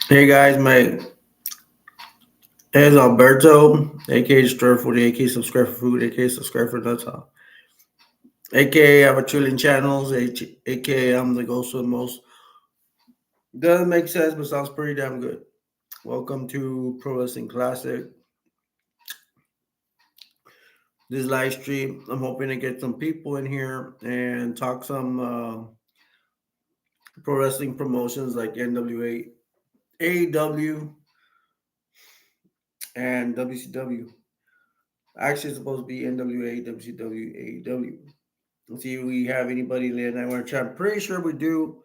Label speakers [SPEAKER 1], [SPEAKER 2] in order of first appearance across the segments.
[SPEAKER 1] Hey guys, my name is Alberto, aka Stir Food, aka Subscribe for Food, aka Subscribe for Nuts, aka I have a trillion channels, aka I'm the ghost of the most. Doesn't make sense, but sounds pretty damn good. Welcome to Pro Wrestling Classic. This live stream, I'm hoping to get some people in here and talk some pro wrestling promotions like NWA, AEW, and WCW. Actually, it's supposed to be NWA, WCW, AEW. Let's see if we have anybody late night. I want to chat. I'm pretty sure we do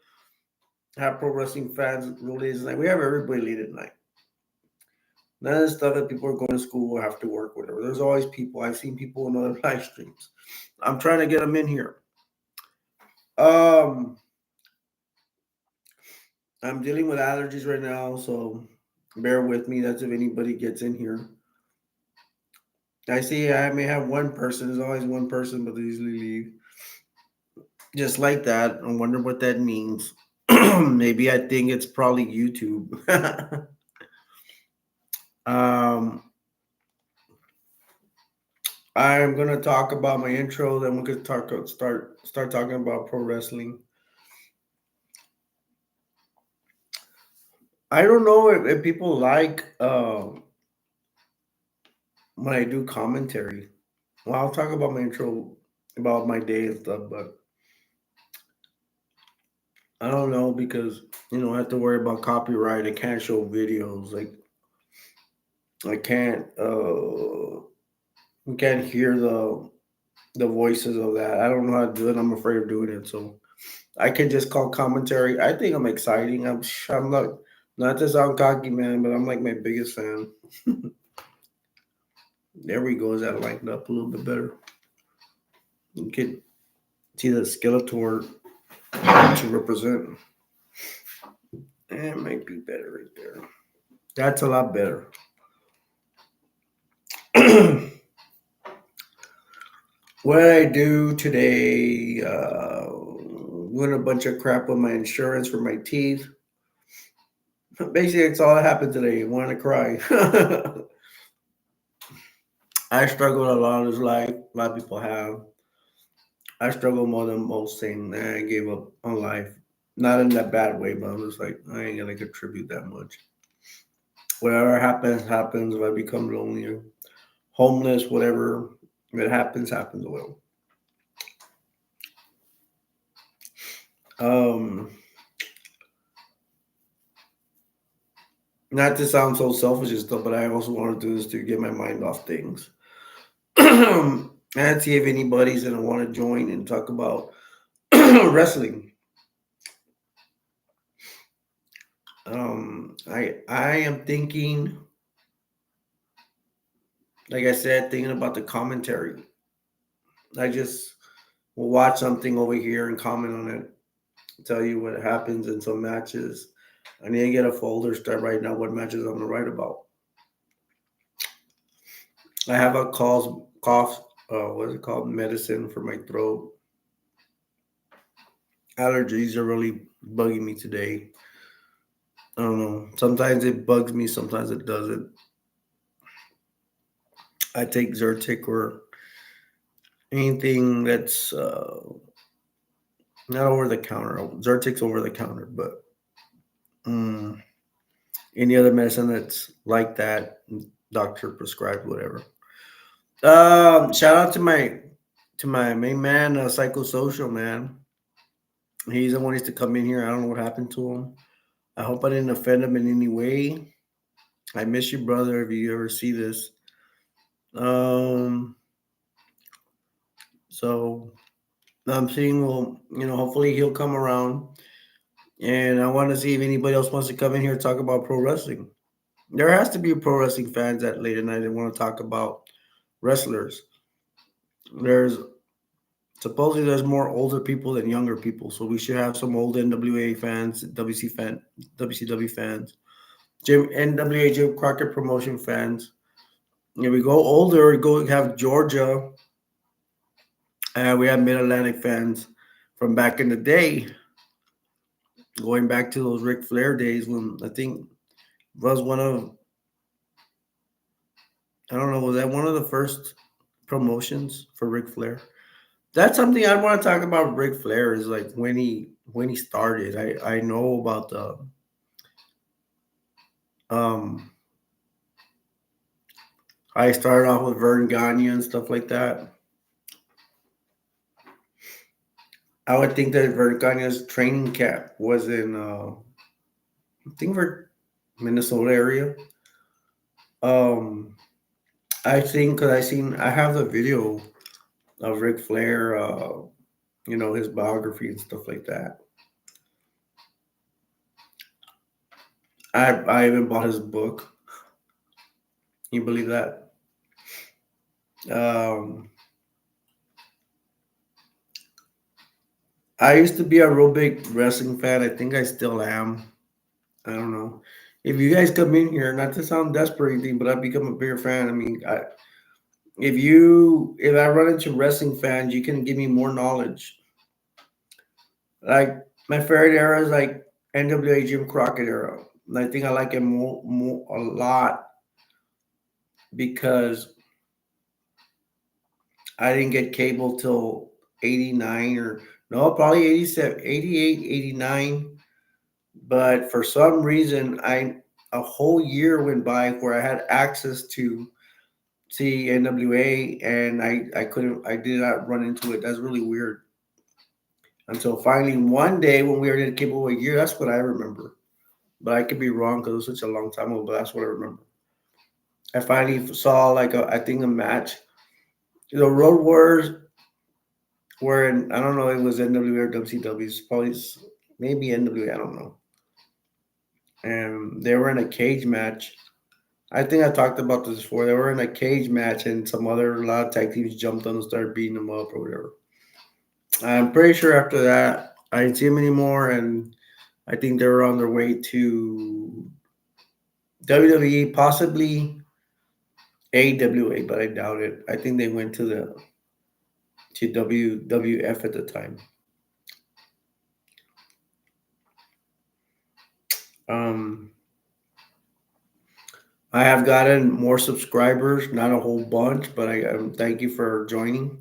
[SPEAKER 1] have pro wrestling fans late at night. We have everybody late at night. None of the stuff that people are going to school or have to work, whatever. There's always people. I've seen people in other live streams. I'm trying to get them in here. Um, I'm dealing with allergies right now, so bear with me. That's if anybody gets in here. I see I may have one person. There's always one person, but they usually leave. Just like that. I wonder what that means. Maybe I think it's probably YouTube. um, I'm gonna talk about my intro, then we could start talking about pro wrestling. I don't know if people like when I do commentary. Well, I'll talk about my intro about my day and stuff, but I don't know because I have to worry about copyright. I can't show videos. Like I can't you can't hear the voices of that. I don't know how to do it. I'm afraid of doing it. So I can just call commentary. I think I'm exciting. I'm not to sound cocky, man, but I'm like my biggest fan. There we go. Is that lined up a little bit better? You can see the Skeletor to represent. It might be better right there. That's a lot better. What I do today, win a bunch of crap with my insurance for my teeth. Basically, it's all that happened today. I wanted to cry. I struggled a lot in this life. A lot of people have. I struggle more than most things. I gave up on life. Not in that bad way, but I'm just like, I ain't gonna contribute that much. Whatever happens, happens. If I become lonely or homeless, whatever, if it happens, happens. Well, um, not to sound so selfish and stuff, but I also want to do this to get my mind off things. And see if anybody's gonna want to join and talk about wrestling. I am thinking, like I said, thinking about the commentary. I just will watch something over here and comment on it, tell you what happens in some matches. I need to get a folder, start writing out what matches I'm gonna write about. I have a cough, what is it called? Medicine for my throat. Allergies are really bugging me today. I don't know. Sometimes it bugs me, sometimes it doesn't. I take Zyrtec or anything that's not over the counter. Zyrtec's over the counter, but mm, any other medicine that's like that, doctor prescribed, whatever. Shout out to my main man, psychosocial man. He's the one who used to come in here. I don't know what happened to him. I hope I didn't offend him in any way. I miss you, brother. If you ever see this, um, so I'm seeing. Well, hopefully he'll come around. And I want to see if anybody else wants to come in here and talk about pro wrestling. There has to be pro wrestling fans at late at night that want to talk about wrestlers. There's supposedly there's more older people than younger people, so we should have some old NWA fans, WCW fans, NWA Jim Crockett promotion fans. If we go older, we go have Georgia, and we have Mid Atlantic fans from back in the day, going back to those Ric Flair days when I think was one of, I don't know, was that one of the first promotions for Ric Flair? That's something I want to talk about. Ric Flair is like when he started. I know about the um I started off with Vern Gagne and stuff like that. I would think that Vern Gagne's training camp was in I think we're Minnesota area. Um, I think because I have the video of Ric Flair, his biography and stuff like that. I even bought his book. You believe that? Um, I used to be a real big wrestling fan. I think I still am. I don't know. If you guys come in here, not to sound desperate or anything, but I've become a bigger fan. I mean, if I run into wrestling fans, you can give me more knowledge. Like my favorite era is like NWA Jim Crockett era. And I think I like it more a lot because I didn't get cable till 89 or no, probably 87, 88, 89. But for some reason, a whole year went by where I had access to see NWA and I couldn't, I did not run into it. That's really weird. Until finally one day when we were in cable a year, that's what I remember. But I could be wrong because it was such a long time ago, but that's what I remember. I finally saw like I think a match. The Road Wars were in, I don't know, it was NWA or WCW, it's probably maybe NWA, I don't know. And they were in a cage match. I think I talked about this before. They were in a cage match, and a lot of tag teams jumped on and started beating them up or whatever. I'm pretty sure after that, I didn't see them anymore, and I think they were on their way to WWE, possibly AWA, but I doubt it. I think they went to WWF at the time. Um, I have gotten more subscribers, not a whole bunch, but I thank you for joining.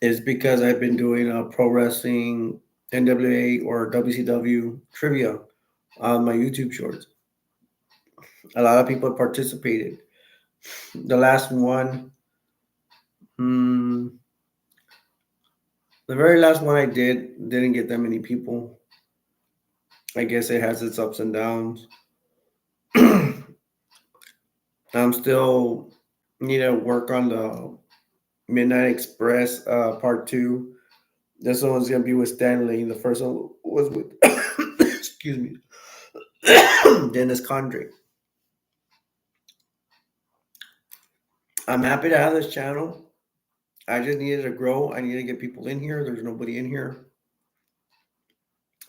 [SPEAKER 1] It's because I've been doing pro wrestling, NWA or WCW trivia on my YouTube shorts. A lot of people participated. The last one, hmm, the very last one I didn't get that many people. I guess it has its ups and downs. I'm still need to work on the Midnight Express part two. This one was gonna be with Stanley. The first one was with excuse me, Dennis Condrey. I'm happy to have this channel. I just needed to grow. I need to get people in here. There's nobody in here.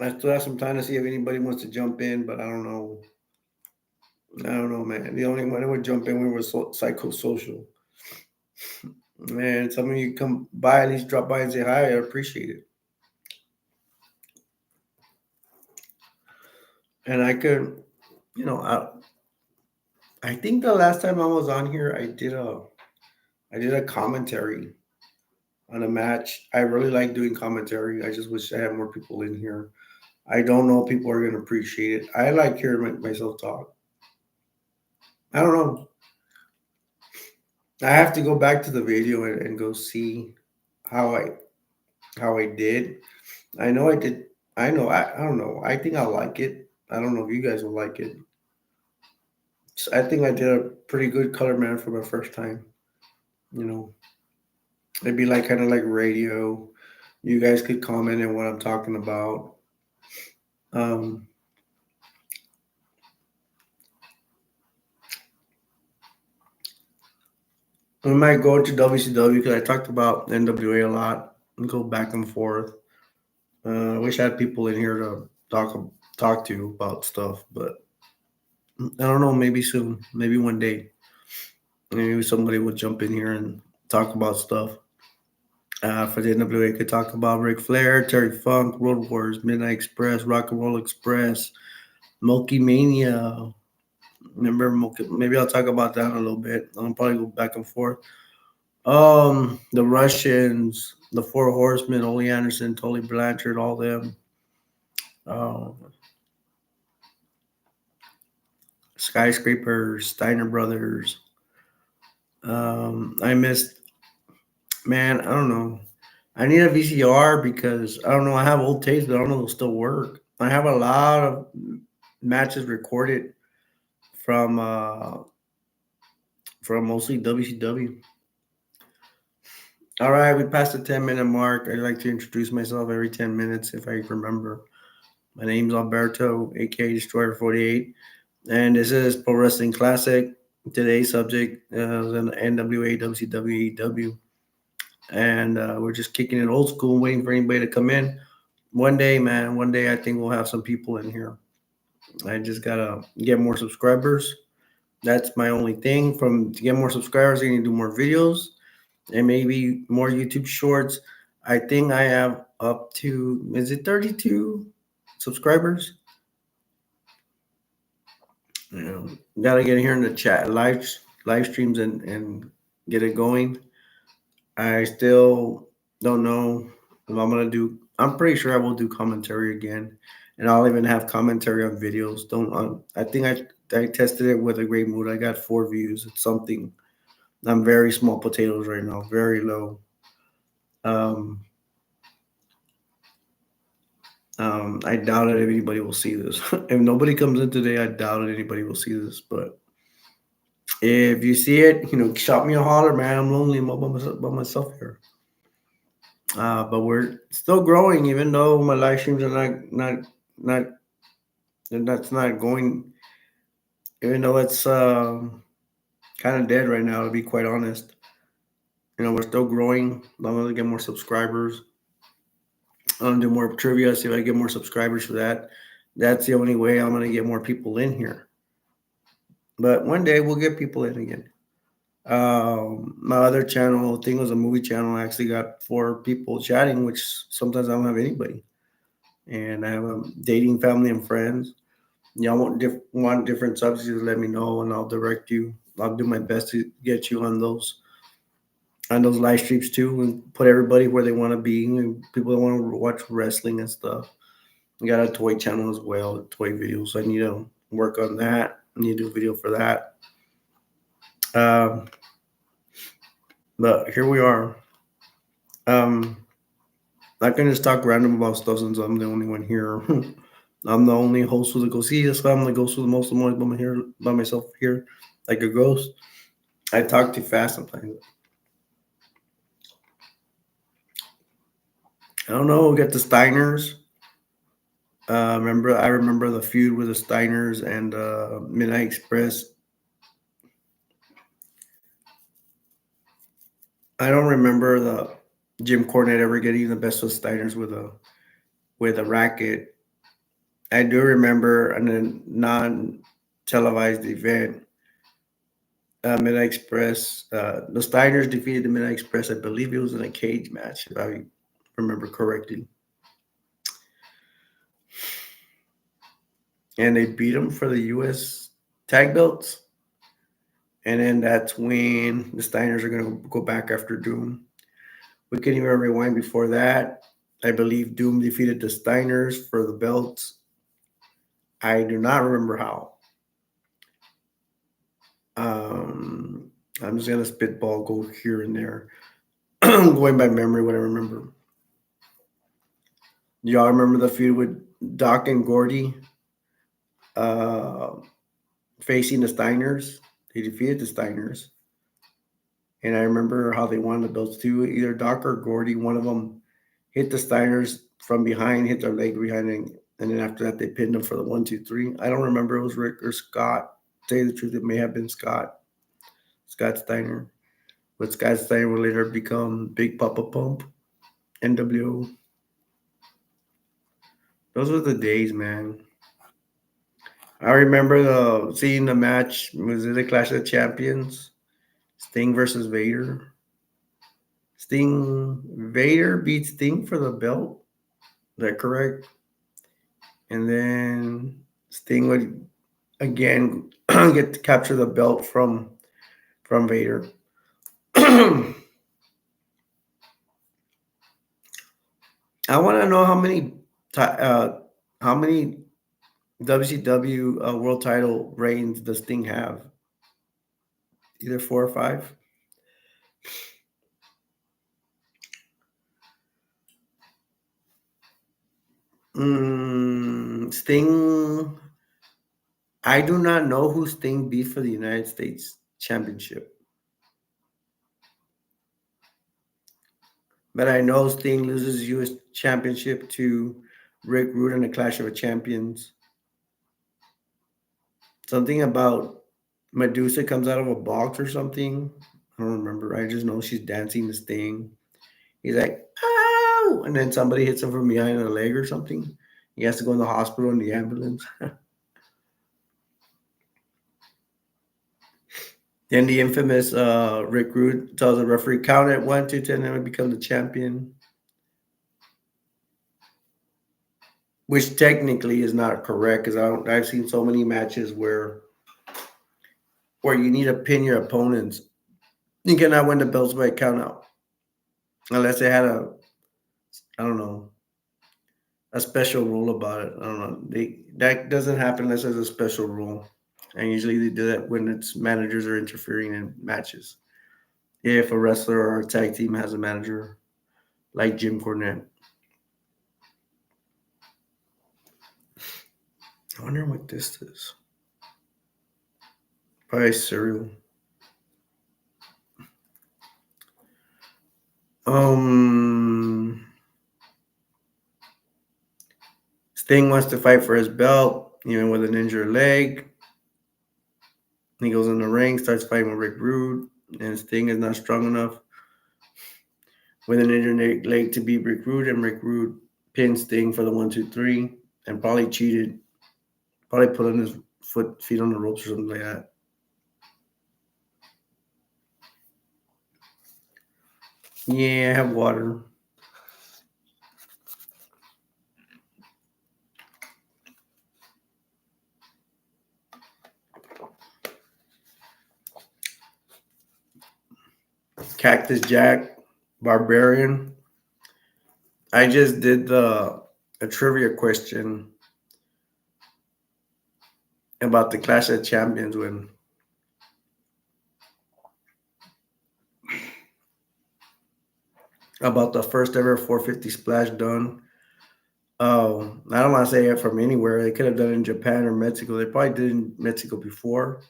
[SPEAKER 1] I still have some time to see if anybody wants to jump in, but I don't know. I don't know, man. The only one that would jump in was psychosocial. Man, some of you come by, at least drop by and say hi. I appreciate it. And I could, you know, I think the last time I was on here, I did a commentary on a match. I really like doing commentary. I just wish I had more people in here. I don't know if people are gonna appreciate it. I like hearing myself talk. I don't know. I have to go back to the video and go see how I did. I know I did. I know. I don't know. I think I'll like it. I don't know if you guys will like it. I think I did a pretty good color man for my first time. You know, it'd be like kind of like radio. You guys could comment on what I'm talking about. Um, we might go to WCW because I talked about NWA a lot and go back and forth. I wish I had people in here to talk to about stuff, but I don't know. Maybe soon. Maybe one day. Maybe somebody will jump in here and talk about stuff. For the NWA, could talk about Ric Flair, Terry Funk, Road Wars, Midnight Express, Rock and Roll Express, Milky Mania, Remember, maybe I'll talk about that in a little bit. I'll probably go back and forth. The Russians, the Four Horsemen, Ole Anderson, Tully Blanchard, all them. Um, Skyscrapers, Steiner Brothers. I missed, man. I don't know. I need a VCR because I don't know. I have old tapes, but I don't know if they'll still work. I have a lot of matches recorded from uh from mostly WCW. All right, we passed the 10-minute mark. I like to introduce myself every 10 minutes if I remember. My name's Alberto, aka Destroyer 48, and this is Pro Wrestling Classic. Today's subject is an NWA WCW AEW, and we're just kicking it old school, waiting for anybody to come in. One day, man, one day I think we'll have some people in here. I just gotta get more subscribers. That's my only thing. From to get more subscribers, I need to do more videos and maybe more YouTube shorts. I think I have up to, is it 32 subscribers? You know, gotta get here in the chat, live streams and get it going. I still don't know if I'm gonna do. I'm pretty sure I will do commentary again, and I'll even have commentary on videos. Don't. I think I tested it with a great mood. I got 4 views. It's something. I'm very small potatoes right now, very low. Um, I doubt it if anybody will see this. If nobody comes in today, I doubt it anybody will see this. But if you see it, shot me a holler, man. I'm lonely. I'm all by myself here. But we're still growing, even though my live streams are not and that's not going. Even though it's kind of dead right now, to be quite honest. We're still growing. I'm gonna get more subscribers. I'm gonna do more trivia. See if I get more subscribers for that. That's the only way I'm gonna get more people in here. But one day we'll get people in again. My other channel, thing was a movie channel. I actually got 4 people chatting, which sometimes I don't have anybody. And I have a dating, family, and friends. Y'all want different subjects? Let me know, and I'll direct you. I'll do my best to get you on those live streams too, and put everybody where they want to be. And people that want to watch wrestling and stuff. I got a toy channel as well, toy videos. So I need to work on that. I need to do a video for that. Um, but here we are. I can just talk random about stuff since I'm the only one here. I'm the only host with a ghost. See, that's why I'm the ghost with the most. I'm always by myself here, like a ghost. I talk too fast sometimes. I don't know. We got the Steiners. I remember the feud with the Steiners and Midnight Express. I don't remember the Jim Cornette ever getting the best of Steiners with a racket. I do remember a non televised event. Midnight Express. The Steiners defeated the Midnight Express. I believe it was in a cage match, if I remember correctly. And they beat them for the U.S. tag belts. And then that's when the Steiners are going to go back after Doom. We can even rewind before that. I believe Doom defeated the Steiners for the belts. I do not remember how. I'm just going to spitball, go here and there. Going by memory, what I remember. Do y'all remember the feud with Doc and Gordy uh, facing the Steiners? They defeated the Steiners. And I remember how they won the belts too. Either Doc or Gordy, one of them hit the Steiners from behind, hit their leg behind, and then after that they pinned them for the 1, 2, 3. I don't remember if it was Rick or Scott. To tell you the truth, it may have been Scott Steiner. But Scott Steiner would later become Big Papa Pump, NWO. Those were the days, man. I remember seeing the match. Was it the Clash of the Champions? Sting versus Vader. Vader beat Sting for the belt. Is that correct? And then Sting would again get to capture the belt from Vader. I want to know how many WCW world title reigns does Sting have? Either 4 or 5. Sting. I do not know who Sting beat for the United States Championship, but I know Sting loses U.S. Championship to Rick Rude in the Clash of the Champions. Something about Medusa comes out of a box or something. I don't remember. I just know she's dancing this thing. He's like, ow! And then somebody hits him from behind the leg or something. He has to go in the hospital in the ambulance. Then the infamous Rick Rude tells the referee, count at 1, 2, 10, and I become the champion. Which technically is not correct because I've seen so many matches where you need to pin your opponents. You cannot win the belts by count out unless they had I don't know, a special rule about it. I don't know. That doesn't happen unless there's a special rule, and usually they do that when it's managers are interfering in matches. If a wrestler or a tag team has a manager, like Jim Cornette. I wonder what this is. Probably cereal. Um, Sting wants to fight for his belt, even with an injured leg. He goes in the ring, starts fighting with Rick Rude, and Sting is not strong enough with an injured leg to beat Rick Rude, and Rick Rude pins Sting for the 1, 2, 3, and probably cheated. Probably put on his feet on the ropes or something like that. Yeah, I have water. Cactus Jack, Barbarian. I just did a trivia question about the Clash of Champions when about the first ever 450 splash done. I don't want to say it from anywhere. They could have done it in Japan or Mexico. They probably did in Mexico before,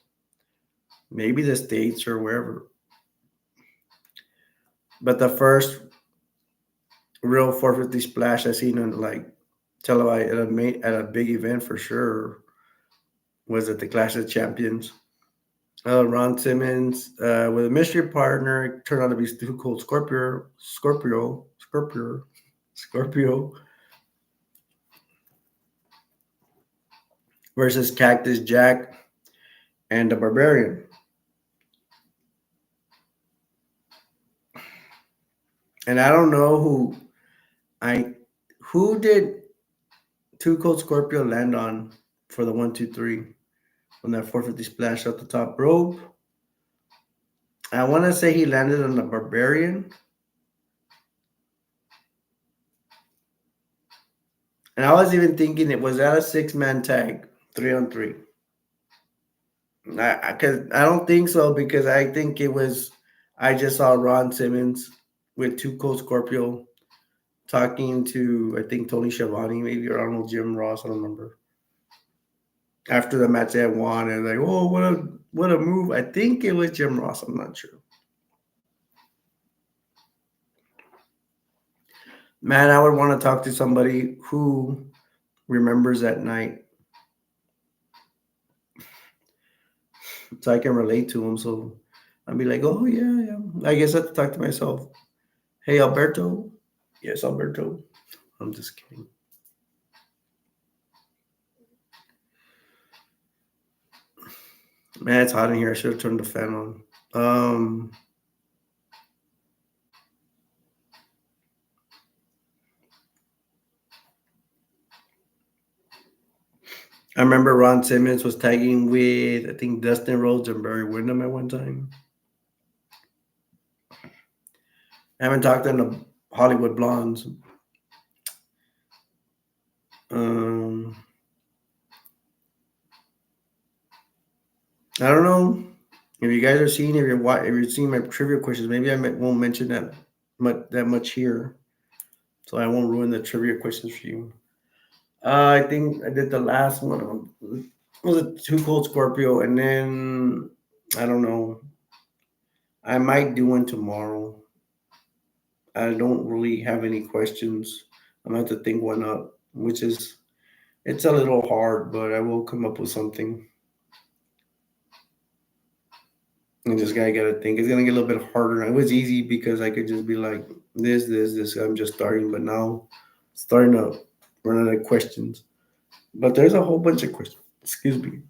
[SPEAKER 1] maybe the States or wherever. But the first real 450 splash I seen on like televised at a big event for sure was at the Clash of Champions. Ron Simmons with a mystery partner turned out to be Stone Cold Scorpio versus Cactus Jack and the Barbarian. And I don't know who did Two Cold Scorpio land on for the 1, 2, 3 on that 450 splash out the top rope. I want to say he landed on the Barbarian. And I was even thinking it was that a 6-man tag, 3-on-3. Because I don't think so because I think it was I just saw Ron Simmons with Two Cold Scorpio talking to I think Tony Schiavone maybe or I don't know Jim Ross I don't remember after the match they had won and like oh what a move I think it was Jim Ross I'm not sure. Man, I would want to talk to somebody who remembers that night so I can relate to him. So I'd be like, oh yeah. I guess I have to talk to myself. Hey Alberto, yes Alberto. I'm just kidding. Man, it's hot in here. I should have turned the fan on. Um, I remember Ron Simmons was tagging with I think Dustin Rhodes and Barry Windham at one time. I haven't talked to the Hollywood Blondes. Um, I don't know if you guys are seeing if you're seeing my trivia questions. Maybe won't mention that much here, so I won't ruin the trivia questions for you. I think I did the last one. Was it Too Cold Scorpio, and then I don't know. I might do one tomorrow. I don't really have any questions. I'm gonna have to think one up, which is it's a little hard, but I will come up with something. And just gotta think. It's gonna get a little bit harder. It was easy because I could just be like this. I'm just starting, but now starting to run out of questions. But there's a whole bunch of questions. Excuse me.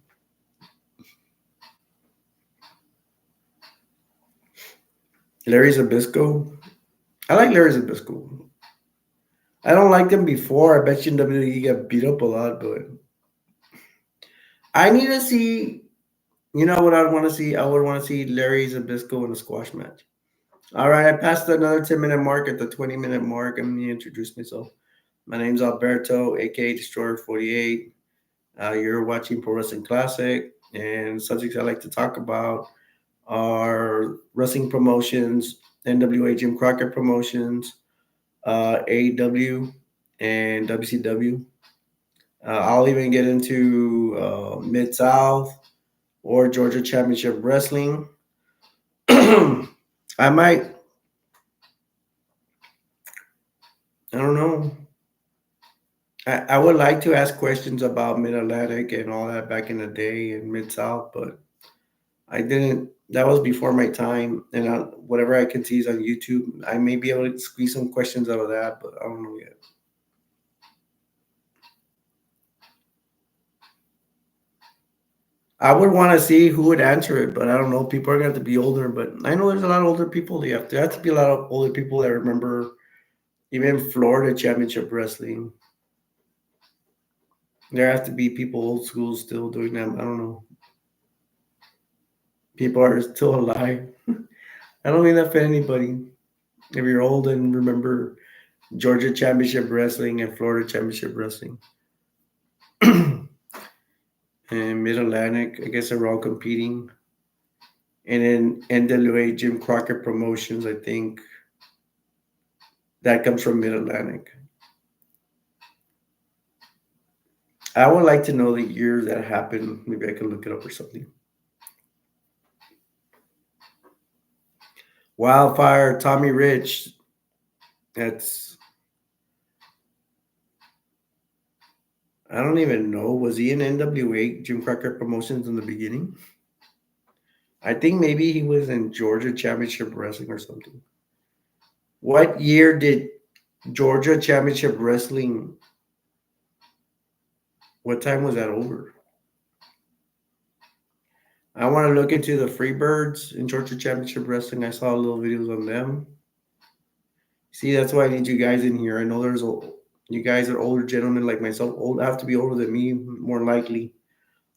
[SPEAKER 1] Larry Zabisco. I like Larry Zabisco. I don't like them before. I bet you in WWE he got beat up a lot, but I need to see. You know what I'd want to see? I would want to see Larry Zabisco in a squash match. All right, I passed another 10-minute mark at the 20-minute mark. I'm going to introduce myself. My name's Alberto, aka Destroyer 48. You're watching Pro Wrestling Classic, and subjects I like to talk about are wrestling promotions, NWA Jim Crockett promotions, AEW, and WCW. I'll even get into Mid South or Georgia Championship Wrestling. I might, I don't know. I would like to ask questions about Mid Atlantic and all that back in the day and Mid South, but I didn't. That was before my time, and whatever I can see is on YouTube. I may be able to squeeze some questions out of that, but I don't know yet. I would want to see who would answer it, but I don't know. People are going to have to be older, but I know there's a lot of older people. There have to be a lot of older people that remember even Florida Championship Wrestling. There have to be people old school still doing that. I don't know. People are still alive. I don't mean that for anybody. If you're old and remember Georgia Championship Wrestling and Florida Championship Wrestling and Mid Atlantic, I guess they're all competing. And then NWA Jim Crockett Promotions, I think that comes from Mid Atlantic. I would like to know the year that happened. Maybe I can look it up or something. Wildfire, Tommy Rich. That's I don't even know. Was he in NWA Jim Crockett Promotions in the beginning? I think maybe he was in Georgia Championship Wrestling or something. What year did Georgia Championship Wrestling? What time was that over? I want to look into the Freebirds in Georgia Championship Wrestling. I saw little videos on them. See, that's why I need you guys in here. I know you guys are older gentlemen like myself. Old, have to be older than me, more likely,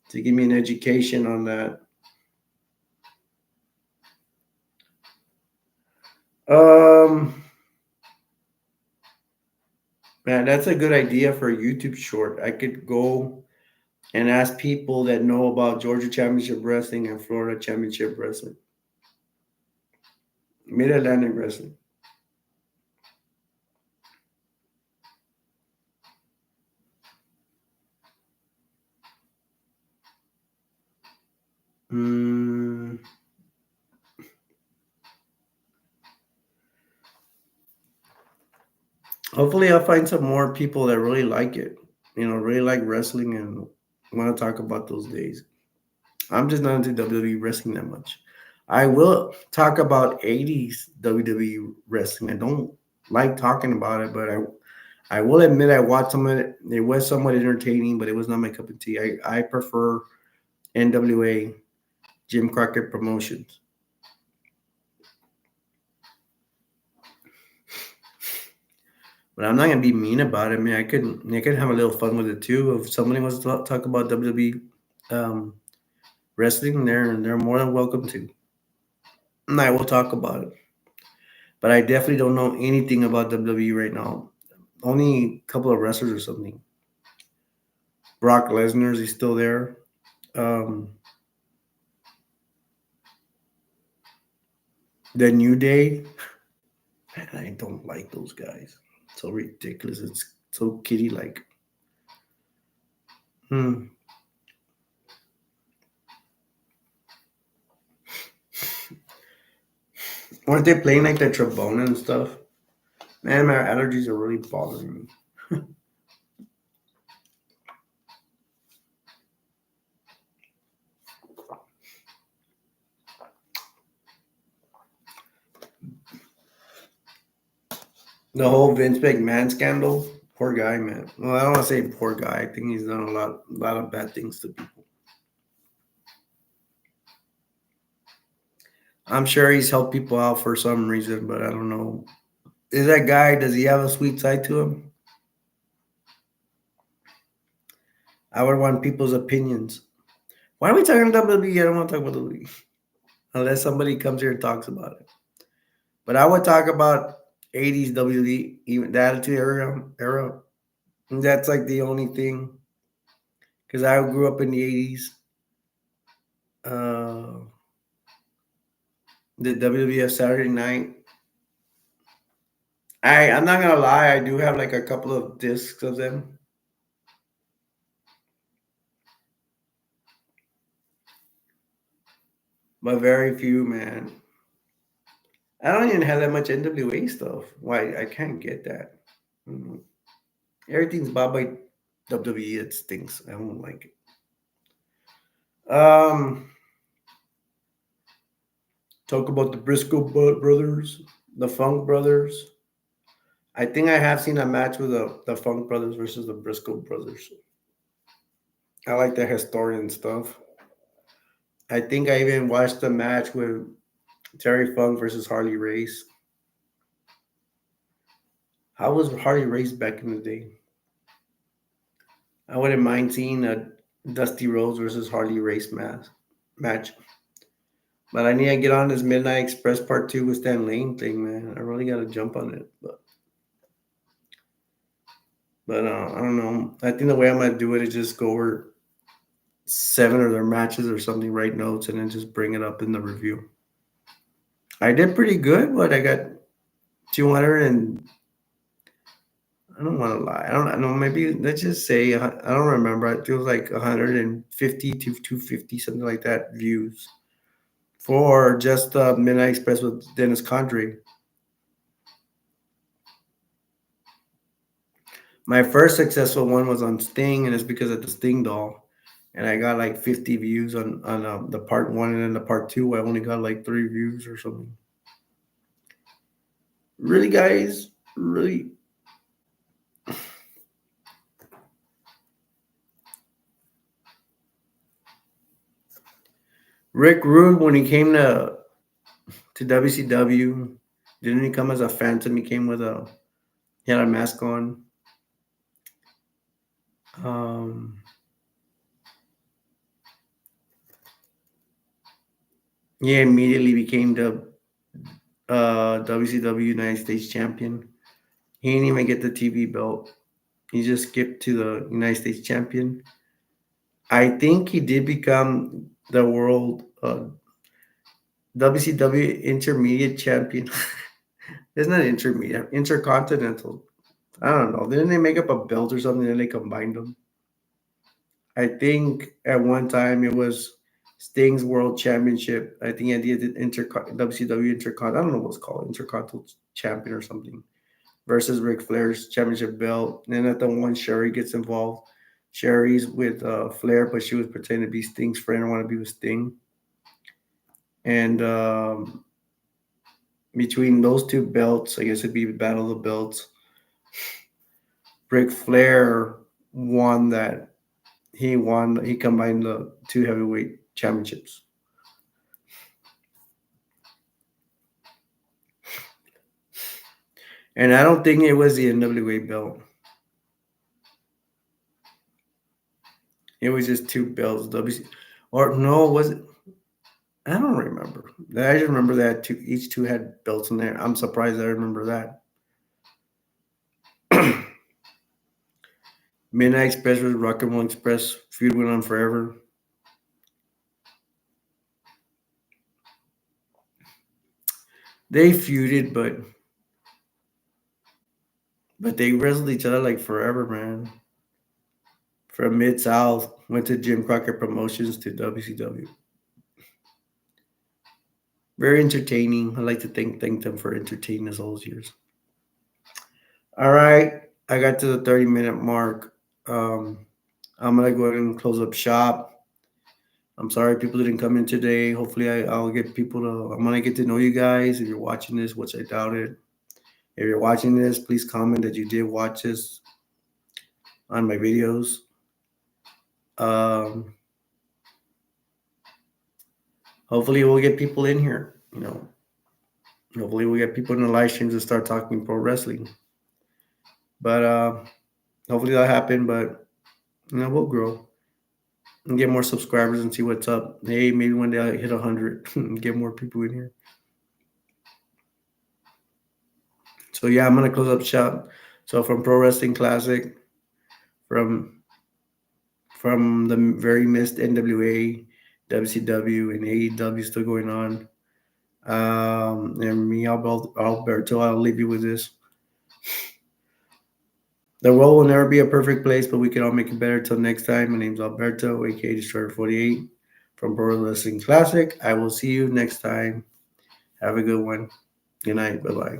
[SPEAKER 1] to give me an education on that. Um, Man, that's a good idea for a YouTube short. I could go and ask people that know about Georgia Championship Wrestling and Florida Championship Wrestling, Mid Atlantic Wrestling. Mm, Hopefully, I'll find some more people that really like it. Really like wrestling and want to talk about those days. I'm just not into WWE wrestling that much. I will talk about 80s WWE wrestling. I don't like talking about it, but I will admit I watched some of it. It was somewhat entertaining, but it was not my cup of tea. I prefer NWA Jim Crockett Promotions. But I'm not gonna be mean about it. I mean, I could have a little fun with it too. If somebody wants to talk about WWE um, wrestling, they're more than welcome to. And I will talk about it. But I definitely don't know anything about WWE right now. Only a couple of wrestlers or something. Brock Lesnar, is he still there? Um, the New Day. Man, I don't like those guys. So ridiculous. It's so kiddie like. Hmm. Weren't they playing like the trombone and stuff? Man, my allergies are really bothering me. The whole Vince McMahon scandal. Poor guy, man. Well, I don't want to say poor guy. I think he's done a lot of bad things to people. I'm sure he's helped people out for some reason, but I don't know. Is that guy? Does he have a sweet side to him? I would want people's opinions. Why are we talking about WWE? I don't want to talk about WWE unless somebody comes here and talks about it. But I would talk about 80s WWE, even the Attitude Era. And that's like the only thing because I grew up in the 80s. Uh, the WWF Saturday Night. I'm not gonna lie, I do have like a couple of discs of them, but very few, man. I don't even have that much NWA stuff. Why I can't get that. Mhm. Everything's bought by WWE. It stinks. I don't like it. Talk about the brothers, the Funk brothers. I think I have seen a match with the Funk brothers versus the Briscoe brothers. I like the historian stuff. I think I even watched the match with Terry Funk versus Harley Race. How was Harley Race back in the day? I wouldn't mind seeing a Dusty Rhodes versus Harley Race match. But I need to get on this Midnight Express Part 2 with Stan Lane thing, man. I really got to jump on it. But I don't know. I think the way I'm going to do it is just go over seven of their matches or something, write notes, and then just bring it up in the review. I did pretty good, but I got 200 and I don't want to lie. I don't know. Maybe let's just say I don't remember. It feels like 150 to 250, something like that, views for just Midnight Express with Dennis Condrey. My first successful one was on Sting, and it's because of the Sting doll. And I got like 50 views on the part one, and then the part two, I only got like 3 views or something. Really, guys? Really? Rick Rude, when he came to WCW, didn't he come as a phantom? He came with he had a mask on. Um, he immediately became the WCW United States champion. He didn't even get the TV belt. He just skipped to the United States champion. I think he did become the world WCW intermediate champion. It's not intermediate, intercontinental. I don't know. Didn't they make up a belt or something and they combined them? I think at one time it was Sting's World Championship. I think I did the WCW Intercon. I don't know what's called Intercontinental Champion or something versus Ric Flair's championship belt. And then at the one, Sherry gets involved. Sherry's with Flair, but she was pretending to be Sting's friend. I want to be with Sting. And between those two belts, I guess it'd be Battle of the Belts. Ric Flair won that. He won. He combined the two heavyweight championships. And I don't think it was the NWA belt. It was just two belts. Or no, was it? I don't remember. I just remember that each two had belts in there. I'm surprised I remember that. Midnight Express versus Rock and Roll Express feud went on forever. They feuded, but they wrestled each other like forever, man. From Mid South, went to Jim Crockett Promotions to WCW. Very entertaining. I like to thank them for entertaining us all those years. All right, I got to the 30-minute mark. Um, I'm gonna go ahead and close up shop. I'm sorry people didn't come in today. Hopefully, I'll get people to. I'm gonna get to know you guys. If you're watching this, which I doubt it. If you're watching this, please comment that you did watch this on my videos. Um, hopefully, we'll get people in here. Hopefully, we'll get people in the live streams to start talking pro wrestling. But hopefully that'll happen. But we'll grow and get more subscribers and see what's up. Hey, maybe one day I'll hit 100 and get more people in here. So yeah, I'm gonna close up shop. So from Pro Wrestling Classic, from the very missed NWA, WCW, and AEW still going on. And me, Alberto, I'll leave you with this. The world will never be a perfect place, but we can all make it better. Till next time, my name's Alberto, aka Destroyer 48 from Pro Wrestling Classic. I will see you next time. Have a good one. Good night. Bye bye.